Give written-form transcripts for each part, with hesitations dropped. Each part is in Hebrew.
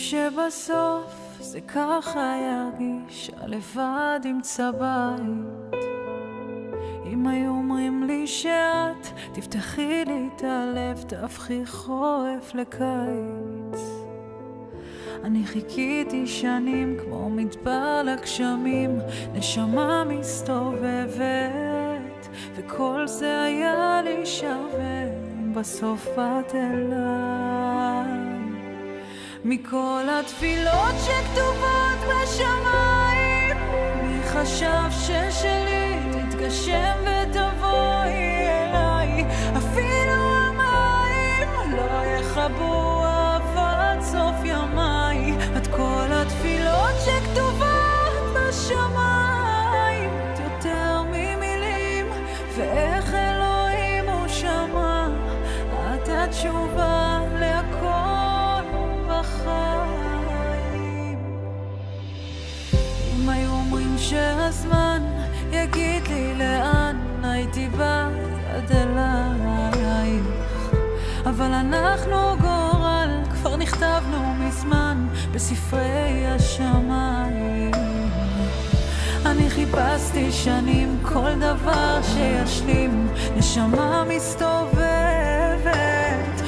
שבסוף זה ככה ירגיש, לבד ימצא בית. אם היו אומרים לי שאת תפתחי לי את הלב, תהפכי חורף לקיץ. אני חיכיתי שנים כמו מדבר לגשמים, נשמה מסתובבת, וכל זה היה לי שווה אם בסוף באת אליי. מכל התפילות שכתובות בשמיים, מי חשב ששלי תתגשם ותבואי אליי? אפילו המים לא יכבו אהבת סוף ימיי. את כל התפילות שכתובות בשמיים, יותר ממילים, ואיך אלוהים הוא שמע. את התשובה להכל בחיים. אם היו אומרים שהזמן יגיד לי לאן, הייתי בא יד אלייך. אבל אנחנו גורל, כבר נכתבנו מזמן בספרי השמיים. אני חיפשתי שנים כל דבר שישלים, נשמה מסתובבת,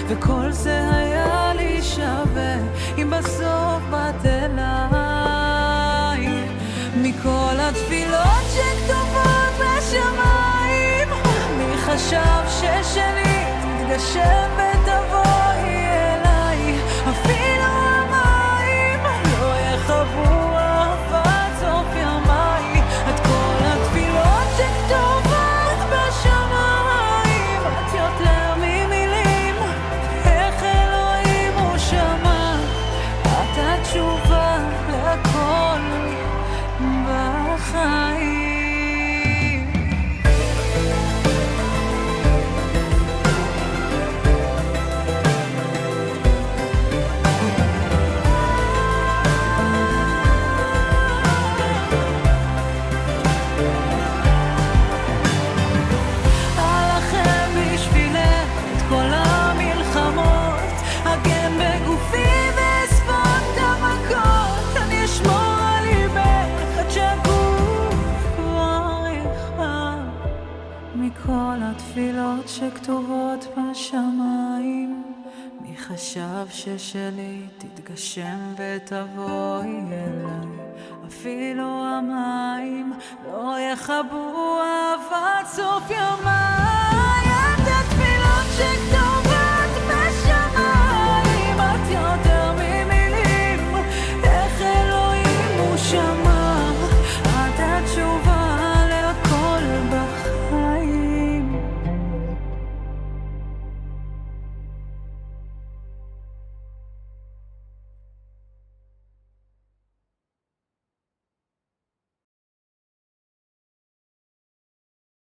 וכל זה היה לי שווה אם בסוף באת אליי. מכל התפילות שכתובות בשמיים, מי חשב ששלי תתגשם ותבואי אליי? אפילו המים לא יכבו אהבת סוף ימיי. את כל התפילות שכתובות בשמיים, את יותר ממילים, איך אלוהים הוא שמע. את התשובה להכל בחיים. מכל התפילות שכתובות בשמיים, מי חשב ששלי תתגשם ותבואי אליי? אפילו המים לא יכבו אהבת סוף ימיי.